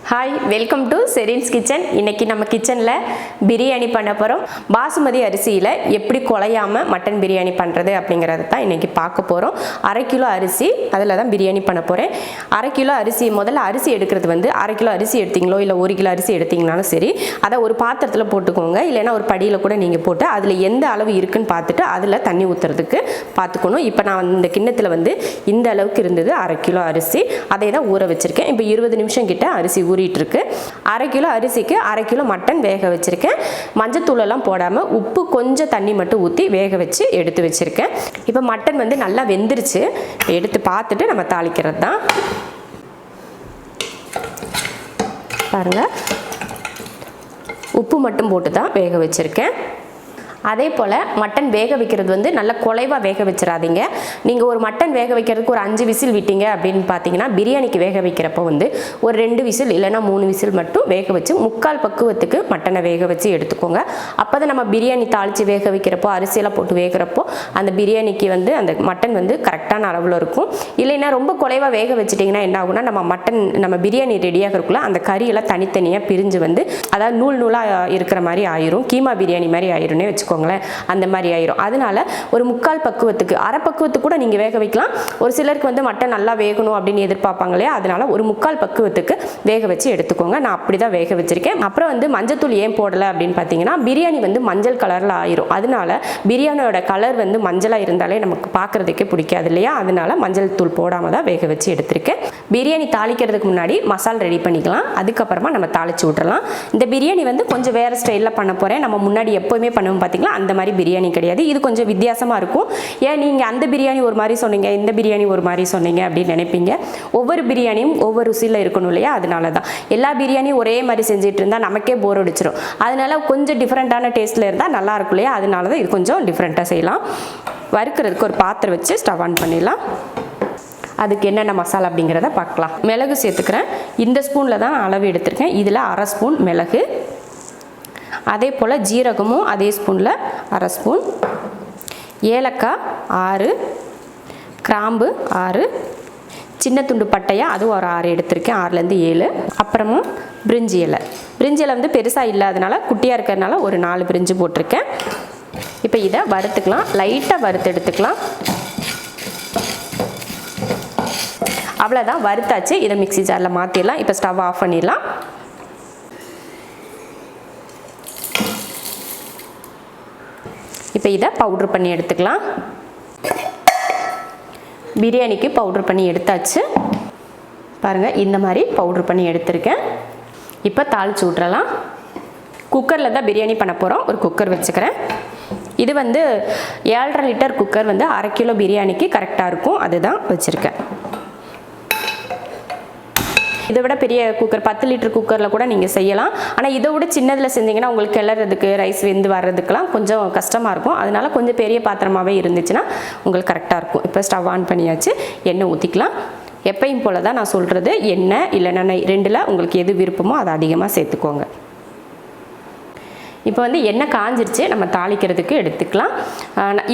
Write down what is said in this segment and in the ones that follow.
Hi, welcome to Sherin's kitchen. இன்றைக்கி நம்ம கிச்சனில் பிரியாணி பண்ண போகிறோம். பாசுமதி அரிசியில் எப்படி குலையாமல் மட்டன் பிரியாணி பண்ணுறது அப்படிங்கிறது தான் இன்றைக்கி பார்க்க போகிறோம். 1/2 கிலோ அரிசி, அதில் தான் பிரியாணி பண்ண போகிறேன். 1/2 கிலோ அரிசி, முதல்ல அரிசி எடுக்கிறது வந்து 1/2 கிலோ அரிசி எடுத்தீங்களோ இல்லை 1 கிலோ அரிசி எடுத்தீங்கனாலும் சரி, அதை ஒரு பாத்திரத்தில் போட்டுக்கோங்க. இல்லைன்னா ஒரு படியில் கூட நீங்கள் போட்டு அதில் எந்த அளவு இருக்குன்னு பார்த்துட்டு அதில் தண்ணி ஊற்றுறதுக்கு பார்த்துக்கணும். இப்போ நான் இந்த கிண்ணத்தில் வந்து இந்த அளவுக்கு இருந்தது 1/2 கிலோ அரிசி, அதை தான் ஊற வச்சுருக்கேன். இப்போ 20 நிமிஷம் கிட்ட அரிசி ஊறிட்டு இருக்கு. 1/2 கிலோ அரிசிக்கு 1/2 கிலோ மட்டன் வேக வச்சிருக்கேன். மஞ்சத்தூள் எல்லாம் போடாமல் உப்பு கொஞ்சம் தண்ணி மட்டும் ஊற்றி வேக வச்சு எடுத்து வச்சிருக்கேன். இப்போ மட்டன் வந்து நல்லா வெந்துருச்சு. எடுத்து பார்த்துட்டு நம்ம தாளிக்கிறது தான். பாருங்க, உப்பு மட்டும் போட்டு தான் வேக வச்சிருக்கேன். அதே போல் மட்டன் வேக வைக்கிறது வந்து நல்லா குலைவாக வேக வச்சிடாதீங்க. நீங்கள் ஒரு மட்டன் வேக வைக்கிறதுக்கு ஒரு 5 விசில் விட்டீங்க அப்படின்னு பார்த்தீங்கன்னா, பிரியாணிக்கு வேக வைக்கிறப்போ வந்து ஒரு 2 விசில் இல்லைன்னா 3 விசில் மட்டும் வேக வச்சு 3/4 பக்குவத்துக்கு மட்டனை வேக வச்சு எடுத்துக்கோங்க. அப்போ தான் நம்ம பிரியாணி தாளித்து வேக வைக்கிறப்போ, அரிசியெல்லாம் போட்டு வேகிறப்போ அந்த பிரியாணிக்கு வந்து அந்த மட்டன் வந்து கரெக்டான அளவில் இருக்கும். இல்லைன்னா ரொம்ப குலைவாக வேக வச்சிட்டிங்கன்னா என்ன ஆகுனா, நம்ம பிரியாணி ரெடியாக இருக்குள்ள அந்த கறியெல்லாம் தனித்தனியாக பிரிஞ்சு வந்து அதாவது நூல் நூலாக இருக்கிற மாதிரி ஆயிரும். கீமா பிரியாணி மாதிரி ஆயிரும்னே வச்சுக்கோங்களேன். அந்த மாதிரி ஆயிரும். அதனால ஒரு 3/4 பக்குவத்துக்கு, அரை பக்குவத்துக்கு கூட நீங்கள் வேக வைக்கலாம். ஒரு சிலருக்கு வந்து மட்டன் நல்லா வேகணும் அப்படின்னு எதிர்பார்ப்பாங்க இல்லையா, அதனால ஒரு 3/4 பக்குவத்துக்கு வேக வச்சு எடுத்துக்கோங்க. நான் அப்படி தான் வேக வச்சிருக்கேன். அப்புறம் வந்து மஞ்சத்தூள் ஏன் போடலை அப்படின்னு பார்த்தீங்கன்னா, பிரியாணி வந்து மஞ்சள் கலரில் ஆயிரும். அதனால பிரியாணியோட கலர் வந்து மஞ்சளாக இருந்தாலே நமக்கு பார்க்குறதுக்கே பிடிக்காது இல்லையா, அதனால மஞ்சள் தூள் போடாமல் தான் வேக வச்சு எடுத்திருக்கேன். பிரியாணி தாளிக்கிறதுக்கு முன்னாடி மசாலா ரெடி பண்ணிக்கலாம். அதுக்கப்புறமா நம்ம தாளிச்சு விட்டுறலாம். இந்த பிரியாணி வந்து கொஞ்சம் வேறு ஸ்டைலில் பண்ண போகிறேன். நம்ம முன்னாடி எப்போவுமே பண்ணுவோம் பார்த்தீங்களா, அந்த மாதிரி பிரியாணி கிடையாது. இது கொஞ்சம் வித்தியாசமாக இருக்கும். ஏன் நீங்கள் அந்த பிரியாணி ஒரு மாதிரி சொன்னீங்க, இந்த பிரியாணி ஒரு மாதிரி சொன்னீங்க அப்படின்னு நினைப்பீங்க. ஒவ்வொரு பிரியாணியும் ஒவ்வொரு ருசியில் இருக்கணும் இல்லையா, அதனால தான். எல்லா பிரியாணியும் ஒரே மாதிரி செஞ்சுட்டு இருந்தால் நமக்கே போர் அடிச்சிடும். அதனால கொஞ்சம் டிஃப்ரெண்ட்டான டேஸ்ட்டில் இருந்தால் நல்லா இருக்கும் இல்லையா, அதனால தான் இது கொஞ்சம் டிஃப்ரெண்ட்டாக செய்யலாம். வறுக்கிறதுக்கு ஒரு பாத்திரம் வச்சு ஸ்டவ் ஆன் பண்ணிடலாம். அதுக்கு என்னென்ன மசாலா அப்படிங்கிறத பார்க்கலாம். மிளகு சேர்த்துக்கிறேன். இந்த ஸ்பூனில் தான் அளவு எடுத்திருக்கேன். இதில் 1/2 ஸ்பூன் மிளகு, அதே போல் ஜீரகமும் அதே ஸ்பூனில் 1/2 ஸ்பூன், ஏலக்காய் 6, கிராம்பு 6, சின்ன துண்டு பட்டையாக அதுவும் ஒரு 6 எடுத்திருக்கேன், 6லேருந்து 7. அப்புறமா பிரிஞ்சி இலை. பிரிஞ்சி இலை வந்து பெருசாக இல்லாதனால குட்டியாக இருக்கிறதுனால ஒரு 4 பிரிஞ்சு போட்டிருக்கேன். இப்போ இதை வறுத்துக்கலாம். லைட்டாக வறுத்து எடுத்துக்கலாம். அவ்வளோதான், வறுத்தாச்சு. இதை மிக்ஸி ஜாரில் மாற்றிடலாம். இப்போ ஸ்டவ் ஆஃப் பண்ணிடலாம். இப்போ இதை பவுட்ரு பண்ணி எடுத்துக்கலாம். பிரியாணிக்கு பவுட்ரு பண்ணி எடுத்தாச்சு. பாருங்கள், இந்த மாதிரி பவுட்ரு பண்ணி எடுத்திருக்கேன். இப்போ தாளிச்சு விட்றலாம். குக்கரில் தான் பிரியாணி பண்ண போகிறோம். ஒரு குக்கர் வச்சுக்கிறேன். இது வந்து 7.5 லிட்டர் குக்கர் வந்து 1/2 கிலோ பிரியாணிக்கு கரெக்டாக இருக்கும். அதுதான் வச்சுருக்கேன். இதை விட பெரிய குக்கர் 10 லிட்டர் குக்கரில் கூட நீங்கள் செய்யலாம். ஆனால் இதை விட சின்னதில் செஞ்சீங்கன்னா உங்களுக்கு கிளறதுக்கு, ரைஸ் வெந்து வர்றதுக்கெலாம் கொஞ்சம் கஷ்டமாக இருக்கும். அதனால கொஞ்சம் பெரிய பாத்திரமாகவே இருந்துச்சுன்னா உங்களுக்கு கரெக்டாக இருக்கும். இப்போ ஸ்டவ் ஆன் பண்ணியாச்சு. எண்ணெய் ஊற்றிக்கலாம். எப்பயும் போல் தான் நான் சொல்கிறது. எண்ணெய் இல்லைன்னா 2ல் உங்களுக்கு எது விருப்பமோ அதை அதிகமாக சேர்த்துக்கோங்க. இப்போ வந்து எண்ணெய் காஞ்சிருச்சு. நம்ம தாளிக்கிறதுக்கு எடுத்துக்கலாம்.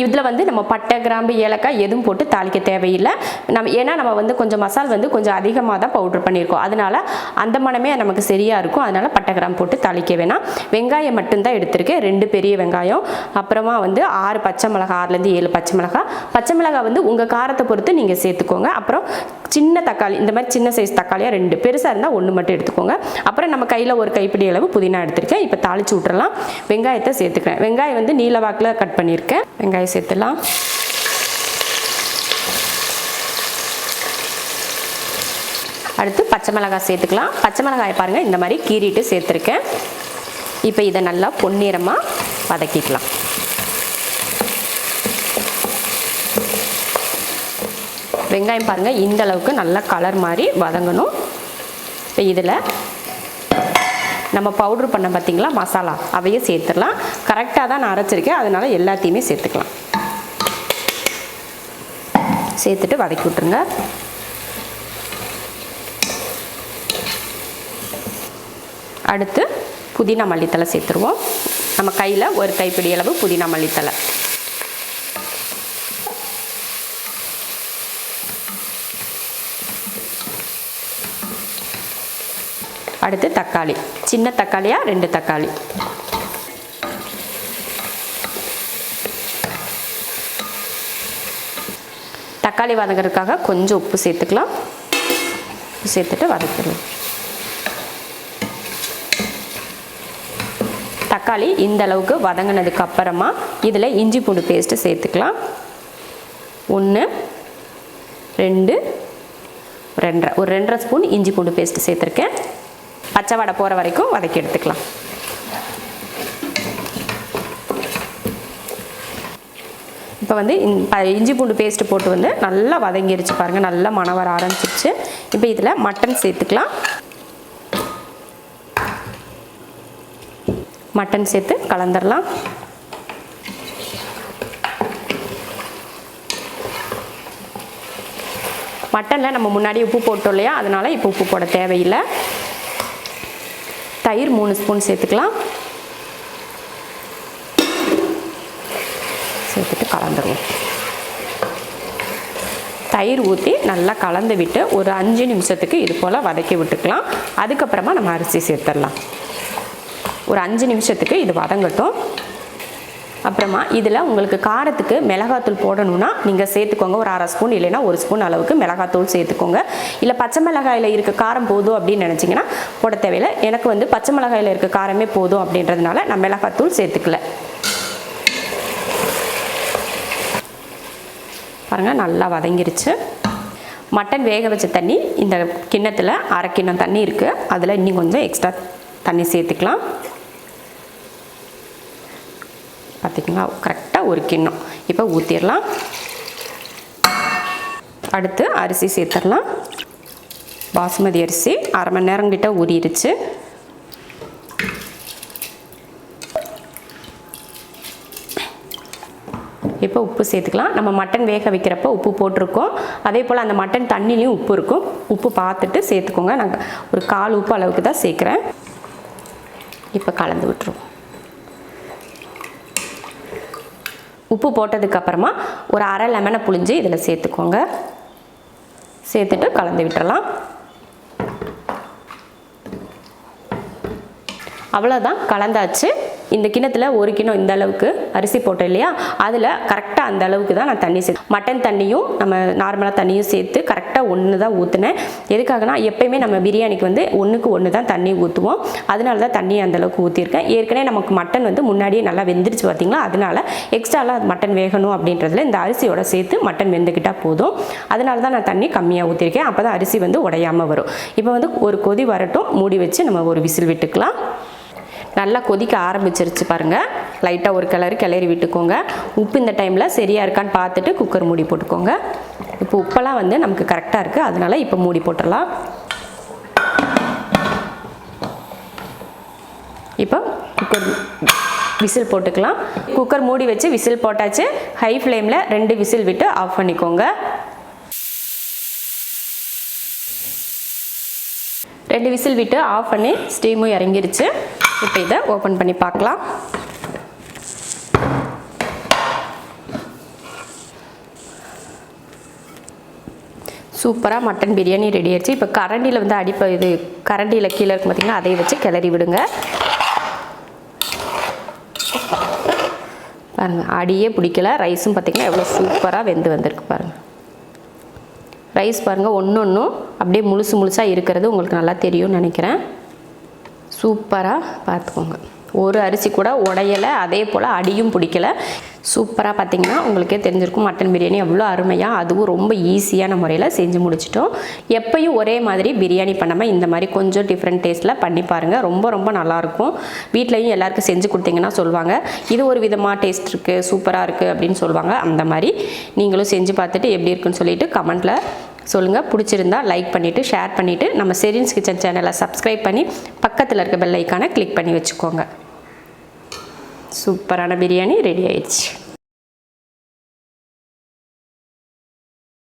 இதில் வந்து நம்ம பட்டை, கிராம்பு, ஏலக்காய் எதுவும் போட்டு தாளிக்க தேவையில்லை. ஏன்னா நம்ம வந்து கொஞ்சம் மசால் வந்து கொஞ்சம் அதிகமாக தான் பவுட்ரு பண்ணியிருக்கோம். அதனால் அந்த மனமே நமக்கு சரியாக இருக்கும். அதனால் பட்டை, கிராம்பு போட்டு தாளிக்க வேணாம். வெங்காயம் மட்டும்தான் எடுத்திருக்கேன். 2 பெரிய வெங்காயம், அப்புறமா வந்து 6 பச்சை மிளகாய், 6லேருந்து 7 பச்சை மிளகாய். பச்சை மிளகாய் வந்து உங்கள் காரத்தை பொறுத்து நீங்கள் சேர்த்துக்கோங்க. அப்புறம் சின்ன தக்காளி, இந்த மாதிரி சின்ன சைஸ் தக்காளியாக 2, பெருசாக இருந்தால் 1 மட்டும் எடுத்துக்கோங்க. அப்புறம் நம்ம கையில் ஒரு கைப்பிடி அளவு புதினா எடுத்திருக்கேன். இப்போ தாளிச்சு விட்றலாம். வெங்காயத்தை சேர்த்துக்கிறேன். வெங்காயம் வந்து நீல வாக்கில் கட் பண்ணியிருக்கேன். வெங்காயம் சேர்த்துலாம். அடுத்து பச்சை மிளகாய் சேர்த்துக்கலாம். பச்சை மிளகாயை பாருங்கள், இந்த மாதிரி கீறிட்டு சேர்த்துருக்கேன். இப்போ இதை நல்லா பொன்னிறமாக வதக்கிக்கலாம். வெங்காயம் பாருங்கள், இந்த அளவுக்கு நல்லா கலர் மாதிரி வதங்கணும். இப்போ இதில் நம்ம பவுட்ரு பண்ண பார்த்திங்களா மசாலா, அவையே சேர்த்துடலாம். கரெக்டாக தான் நான் அரைச்சிருக்கேன், அதனால் எல்லாத்தையுமே சேர்த்துக்கலாம். சேர்த்துட்டு வதக்கி விட்ருங்க. அடுத்து புதினா மல்லித்தலை சேர்த்துருவோம். நம்ம கையில் ஒரு கைப்பிடி அளவு புதினா மல்லித்தலை. அடுத்து தக்காளி, சின்ன தக்காளியாக 2 தக்காளி. தக்காளி வதங்கிறதுக்காக கொஞ்சம் உப்பு சேர்த்துக்கலாம். சேர்த்துட்டு வதக்கிடலாம். தக்காளி இந்த அளவுக்கு வதங்கினதுக்கு அப்புறமா இதில் இஞ்சி பூண்டு பேஸ்ட்டு சேர்த்துக்கலாம். 1 2 2.5 ஒரு 2.5 ஸ்பூன் இஞ்சி பூண்டு பேஸ்ட்டு சேர்த்துருக்கேன். பச்சை வடை போகிற வரைக்கும் வதக்கி எடுத்துக்கலாம். இப்போ வந்து இஞ்சி பூண்டு பேஸ்ட்டு போட்டு வந்து நல்லா வதங்கிருச்சு பாருங்கள், நல்லா மணம் வர ஆரம்பிச்சிருச்சு. இப்போ இதில் மட்டன் சேர்த்துக்கலாம். மட்டன் சேர்த்து கலந்துடலாம். மட்டனில் நம்ம முன்னாடி உப்பு போட்டோம் இல்லையா, அதனால் இப்போ உப்பு போட தேவையில்லை. தயிர் 3 ஸ்பூன் சேர்த்துக்கலாம். சேர்த்துட்டு கலந்துருவோம். தயிர் ஊற்றி நல்லா கலந்து விட்டு ஒரு 5 நிமிஷத்துக்கு இது போல் வதக்கி விட்டுக்கலாம். அதுக்கப்புறமா நம்ம அரிசி சேர்த்துடலாம். ஒரு 5 நிமிஷத்துக்கு இது வதங்கட்டும். அப்புறமா இதில் உங்களுக்கு காரத்துக்கு மிளகாத்தூள் போடணுன்னா நீங்கள் சேர்த்துக்கோங்க. ஒரு 1/2 ஸ்பூன் இல்லைன்னா 1 ஸ்பூன் அளவுக்கு மிளகாத்தூள் சேர்த்துக்கோங்க. இல்லை பச்சை மிளகாயில் இருக்க காரம் போதும் அப்படின்னு நினச்சிங்கன்னா போட தேவையில்லை. எனக்கு வந்து பச்சை மிளகாயில் இருக்க காரமே போதும் அப்படின்றதுனால நான் மிளகாத்தூள் சேர்த்துக்கல. பாருங்கள் நல்லா வதங்கிருச்சு. மட்டன் வேக வச்ச தண்ணி இந்த கிண்ணத்தில் 1/2 கிண்ணம் தண்ணி இருக்குது. அதில் இன்னும் கொஞ்சம் எக்ஸ்ட்ரா தண்ணி சேர்த்துக்கலாம். பார்த்திங்களா, கரெக்டாக 1 கிண்ணம். இப்போ ஊற்றிடலாம். அடுத்து அரிசி சேர்த்துடலாம். பாசுமதி அரிசி 1/2 மணி நேரம் கிட்ட ஊறிடுச்சு. இப்போ உப்பு சேர்த்துக்கலாம். நம்ம மட்டன் வேக வைக்கிறப்போ உப்பு போட்டிருக்கோம். அதே போல் அந்த மட்டன் தண்ணிலையும் உப்பு இருக்கும். உப்பு பார்த்துட்டு சேர்த்துக்கோங்க. நான் ஒரு 1/4 உப்பு அளவுக்கு தான் சேர்க்குறேன். இப்போ கலந்து விட்டுருவோம். உப்பு போட்டதுக்கப்புறமா ஒரு 1/2 லெமனை புழிஞ்சு இதில் சேர்த்துக்கோங்க. சேர்த்துட்டு கலந்து விட்டுறலாம். அவ்வளோதான், கலந்தாச்சு. இந்த கிண்ணத்தில் 1 கிண்ணம் இந்த அளவுக்கு அரிசி போட்டோம் இல்லையா, அதில் கரெக்டாக அந்த அளவுக்கு தான் நான் தண்ணி சேர்த்து, மட்டன் தண்ணியும் நம்ம நார்மலாக தண்ணியும் சேர்த்து கரெக்டாக 1 தான் ஊற்றினேன். எதுக்காகனா எப்பயுமே நம்ம பிரியாணிக்கு வந்து 1க்கு 1 தான் தண்ணி ஊற்றுவோம். அதனால தான் தண்ணி அந்தளவுக்கு ஊற்றிருக்கேன். ஏற்கனவே நமக்கு மட்டன் வந்து முன்னாடியே நல்லா வெந்துருச்சு பார்த்திங்களா, அதனால எக்ஸ்ட்ராலாம் மட்டன் வேகணும் அப்படின்றதுல இந்த அரிசியோட சேர்த்து மட்டன் வெந்துக்கிட்டால் போதும். அதனால தான் நான் தண்ணி கம்மியாக ஊற்றிருக்கேன். அப்போ தான் அரிசி வந்து உடையாமல் வரும். இப்போ வந்து ஒரு கொதி வரட்டும், மூடி வச்சு நம்ம ஒரு விசில் விட்டுக்கலாம். நல்லா கொதிக்க ஆரம்பிச்சிருச்சு பாருங்கள். லைட்டாக ஒரு கிளறி விட்டுக்கோங்க. உப்பு இந்த டைமில் சரியாக இருக்கான்னு பார்த்துட்டு குக்கர் மூடி போட்டுக்கோங்க. இப்போ உப்பெல்லாம் வந்து நமக்கு கரெக்டாக இருக்குது, அதனால் இப்போ மூடி போட்டுடலாம். இப்போ குக்கர் விசில் போட்டுக்கலாம். குக்கர் மூடி வச்சு விசில் போட்டாச்சு. ஹை ஃப்ளேமில் 2 விசில் விட்டு ஆஃப் பண்ணிக்கோங்க. 2 விசில் விட்டு ஆஃப் பண்ணி ஸ்டீமும் இறங்கிருச்சு. இப்போ இதை ஓப்பன் பண்ணி பார்க்கலாம். சூப்பராக மட்டன் பிரியாணி ரெடி ஆயிடுச்சு. இப்போ கரண்டியில் வந்து இது கரண்டியில் கீழே இருக்கும் பார்த்திங்கன்னா, அதை வச்சு கிளறி விடுங்க. பாருங்கள், அடியே பிடிக்கல. ரைஸும் பார்த்திங்கன்னா எவ்வளோ சூப்பராக வெந்து வந்திருக்கு பாருங்கள். ரைஸ் பாருங்கள், ஒன்று அப்படியே முழுசாக இருக்கிறது உங்களுக்கு நல்லா தெரியும்னு நினைக்கிறேன். சூப்பராக பார்த்துக்கோங்க. ஒரு அரிசி கூட உடையலை, அதே போல் அடியும் பிடிக்கல. சூப்பராக பார்த்திங்கன்னா உங்களுக்கே தெரிஞ்சிருக்கும் மட்டன் பிரியாணி எவ்வளோ அருமையாக, அதுவும் ரொம்ப ஈஸியான முறையில் செஞ்சு முடிச்சிட்டோம். எப்பயும் ஒரே மாதிரி பிரியாணி பண்ணாமல் இந்த மாதிரி கொஞ்சம் டிஃப்ரெண்ட் டேஸ்ட்டில் பண்ணி பாருங்கள். ரொம்ப நல்லாயிருக்கும். வீட்லேயும் எல்லாருக்கும் செஞ்சு கொடுத்தீங்கன்னா சொல்லுவாங்க, இது ஒரு விதமாக டேஸ்ட் இருக்குது, சூப்பராக இருக்குது அப்படின்னு சொல்லுவாங்க. அந்த மாதிரி நீங்களும் செஞ்சு பார்த்துட்டு எப்படி இருக்குன்னு சொல்லிட்டு கமெண்ட்டில் சொல்லுங்கள். பிடிச்சிருந்தா லைக் பண்ணிவிட்டு ஷேர் பண்ணிவிட்டு நம்ம ஷெரின்ஸ் கிச்சன் சேனலை சப்ஸ்கிரைப் பண்ணி பக்கத்தில் இருக்க பெல் ஐக்கானை கிளிக் பண்ணி வச்சுக்கோங்க. சூப்பரான பிரியாணி ரெடி ஆயிடுச்சு.